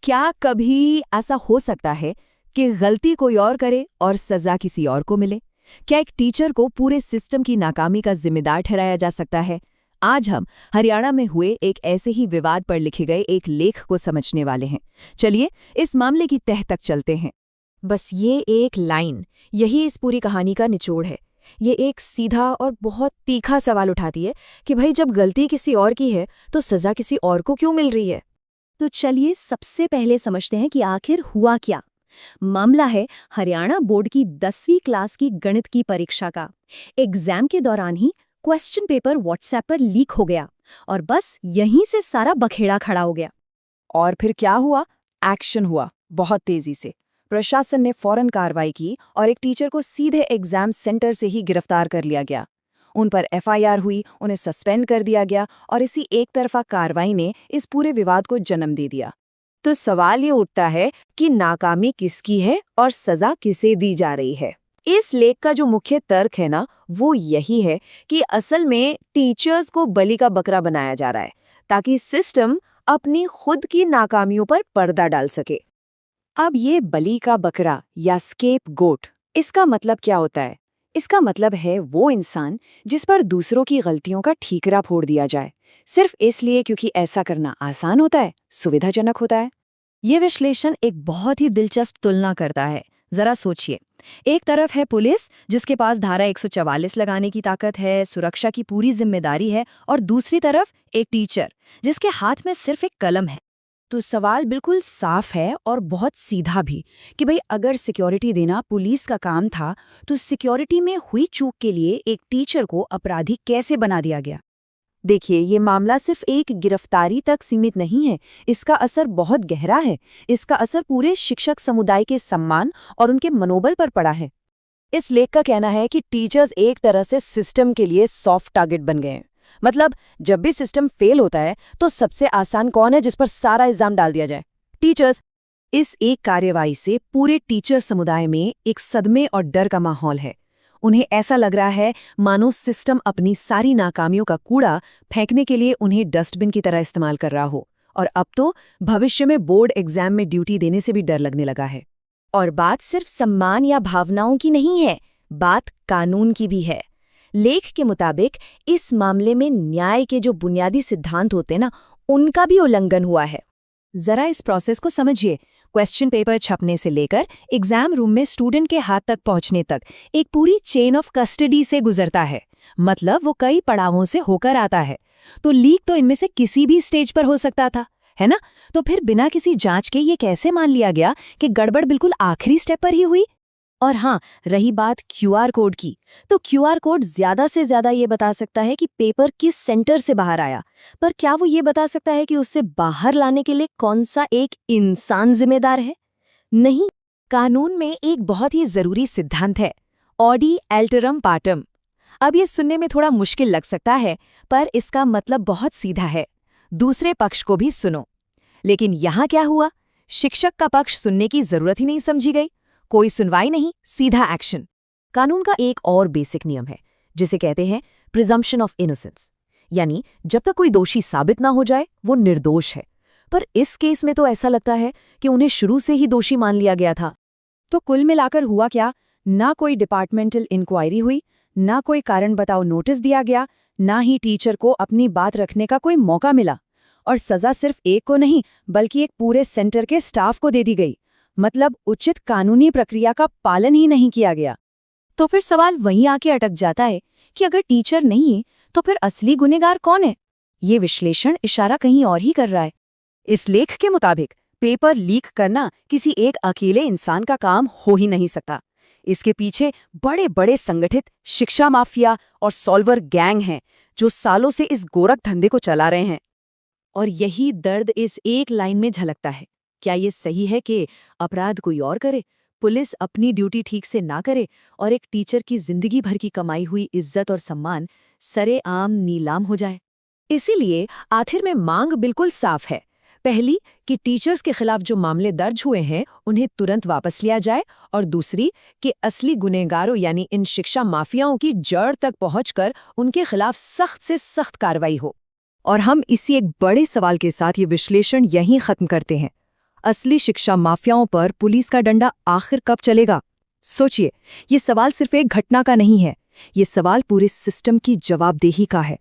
क्या कभी ऐसा हो सकता है कि गलती कोई और करे और सजा किसी और को मिले? क्या एक टीचर को पूरे सिस्टम की नाकामी का जिम्मेदार ठहराया जा सकता है? आज हम हरियाणा में हुए एक ऐसे ही विवाद पर लिखे गए एक लेख को समझने वाले हैं। चलिए इस मामले की तह तक चलते हैं। बस ये एक लाइन, यही इस पूरी कहानी का निचोड़ है। ये एक सीधा और बहुत तीखा सवाल उठाती है कि भाई जब गलती किसी और की है तो सजा किसी और को क्यों मिल रही है। तो चलिए सबसे पहले समझते हैं कि आखिर हुआ क्या। मामला है हरियाणा बोर्ड की 10वीं क्लास की गणित की परीक्षा का। एग्जाम के दौरान ही क्वेश्चन पेपर व्हाट्सएप पर लीक हो गया और बस यहीं से सारा बखेड़ा खड़ा हो गया। और फिर क्या हुआ? एक्शन हुआ बहुत तेजी से। प्रशासन ने फौरन कार्रवाई की और एक टीचर को सीधे एग्जाम सेंटर से ही गिरफ्तार कर लिया गया। उन पर एफआईआर हुई, उन्हें सस्पेंड कर दिया गया और इसी एक तरफा कार्रवाई ने इस पूरे विवाद को जन्म दे दिया। तो सवाल ये उठता है कि नाकामी किसकी है और सजा किसे दी जा रही है। इस लेख का जो मुख्य तर्क है ना, वो यही है कि असल में टीचर्स को बलि का बकरा बनाया जा रहा है ताकि सिस्टम अपनी खुद की नाकामियों पर पर्दा डाल सके। अब ये बलि का बकरा या स्केप गोट, इसका मतलब क्या होता है? इसका मतलब है वो इंसान जिस पर दूसरों की गलतियों का ठीकरा फोड़ दिया जाए, सिर्फ इसलिए क्योंकि ऐसा करना आसान होता है, सुविधाजनक होता है। ये विश्लेषण एक बहुत ही दिलचस्प तुलना करता है। जरा सोचिए, एक तरफ है पुलिस जिसके पास धारा 144 लगाने की ताकत है, सुरक्षा की पूरी जिम्मेदारी है, और दूसरी तरफ एक टीचर जिसके हाथ में सिर्फ एक कलम है। तो सवाल बिल्कुल साफ है और बहुत सीधा भी कि भाई अगर सिक्योरिटी देना पुलिस का काम था तो सिक्योरिटी में हुई चूक के लिए एक टीचर को अपराधी कैसे बना दिया गया? देखिए, ये मामला सिर्फ एक गिरफ्तारी तक सीमित नहीं है, इसका असर बहुत गहरा है। इसका असर पूरे शिक्षक समुदाय के सम्मान और उनके मनोबल पर पड़ा है। इस लेख का कहना है कि टीचर्स एक तरह से सिस्टम के लिए सॉफ्ट टारगेट बन गए हैं। मतलब जब भी सिस्टम फेल होता है तो सबसे आसान कौन है जिस पर सारा इल्जाम डाल दिया जाए? टीचर्स। इस एक कार्यवाही से पूरे टीचर समुदाय में एक सदमे और डर का माहौल है। उन्हें ऐसा लग रहा है मानो सिस्टम अपनी सारी नाकामियों का कूड़ा फेंकने के लिए उन्हें डस्टबिन की तरह इस्तेमाल कर रहा हो। और अब तो भविष्य में बोर्ड एग्जाम में ड्यूटी देने से भी डर लगने लगा है। और बात सिर्फ सम्मान या भावनाओं की नहीं है, बात कानून की भी है। लेख के मुताबिक इस मामले में न्याय के जो बुनियादी सिद्धांत होते ना, उनका भी उल्लंघन हुआ है। जरा इस प्रोसेस को समझिए। क्वेश्चन पेपर छपने से लेकर एग्जाम रूम में स्टूडेंट के हाथ तक पहुंचने तक एक पूरी चेन ऑफ कस्टडी से गुजरता है। मतलब वो कई पड़ावों से होकर आता है। तो लीक तो इनमें से किसी भी स्टेज पर हो सकता था, है ना? तो फिर बिना किसी जांच के ये कैसे मान लिया गया कि गड़बड़ बिल्कुल आखिरी स्टेप पर ही हुई? और हाँ, रही बात क्यूआर कोड की, तो क्यूआर कोड ज्यादा से ज्यादा ये बता सकता है कि पेपर किस सेंटर से बाहर आया, पर क्या वो ये बता सकता है कि उससे बाहर लाने के लिए कौन सा एक इंसान जिम्मेदार है? नहीं। कानून में एक बहुत ही जरूरी सिद्धांत है, ऑडी एल्टरम पार्टम। अब ये सुनने में थोड़ा मुश्किल लग सकता है, पर इसका मतलब बहुत सीधा है, दूसरे पक्ष को भी सुनो। लेकिन यहाँ क्या हुआ? शिक्षक का पक्ष सुनने की जरूरत ही नहीं समझी गई। कोई सुनवाई नहीं, सीधा एक्शन। कानून का एक और बेसिक नियम है जिसे कहते हैं प्रिजम्पशन ऑफ इनोसेंस, यानी जब तक कोई दोषी साबित ना हो जाए वो निर्दोष है। पर इस केस में तो ऐसा लगता है कि उन्हें शुरू से ही दोषी मान लिया गया था। तो कुल मिलाकर हुआ क्या? ना कोई डिपार्टमेंटल इंक्वायरी हुई, ना कोई कारण बताओ नोटिस दिया गया, ना ही टीचर को अपनी बात रखने का कोई मौका मिला। और सजा सिर्फ एक को नहीं बल्कि एक पूरे सेंटर के स्टाफ को दे दी गई। मतलब उचित कानूनी प्रक्रिया का पालन ही नहीं किया गया। तो फिर सवाल वहीं आके अटक जाता है कि अगर टीचर नहीं है तो फिर असली गुनहगार कौन है? ये विश्लेषण इशारा कहीं और ही कर रहा है। इस लेख के मुताबिक पेपर लीक करना किसी एक अकेले इंसान का काम हो ही नहीं सकता। इसके पीछे बड़े बड़े संगठित शिक्षा माफिया और सॉल्वर गैंग हैं जो सालों से इस गोरख धंधे को चला रहे हैं। और यही दर्द इस एक लाइन में झलकता है। क्या ये सही है कि अपराध कोई और करे, पुलिस अपनी ड्यूटी ठीक से ना करे और एक टीचर की जिंदगी भर की कमाई हुई इज्जत और सम्मान सरेआम नीलाम हो जाए? इसीलिए आखिर में मांग बिल्कुल साफ है। पहली कि टीचर्स के खिलाफ जो मामले दर्ज हुए हैं उन्हें तुरंत वापस लिया जाए, और दूसरी कि असली गुनहगारों यानी इन शिक्षा माफियाओं की जड़ तक पहुंचकर उनके खिलाफ सख्त से सख्त कार्रवाई हो। और हम इसी एक बड़े सवाल के साथ ये विश्लेषण यहीं खत्म करते हैं। असली शिक्षा माफियाओं पर पुलिस का डंडा आखिर कब चलेगा? सोचिए, ये सवाल सिर्फ एक घटना का नहीं है, ये सवाल पूरे सिस्टम की जवाबदेही का है।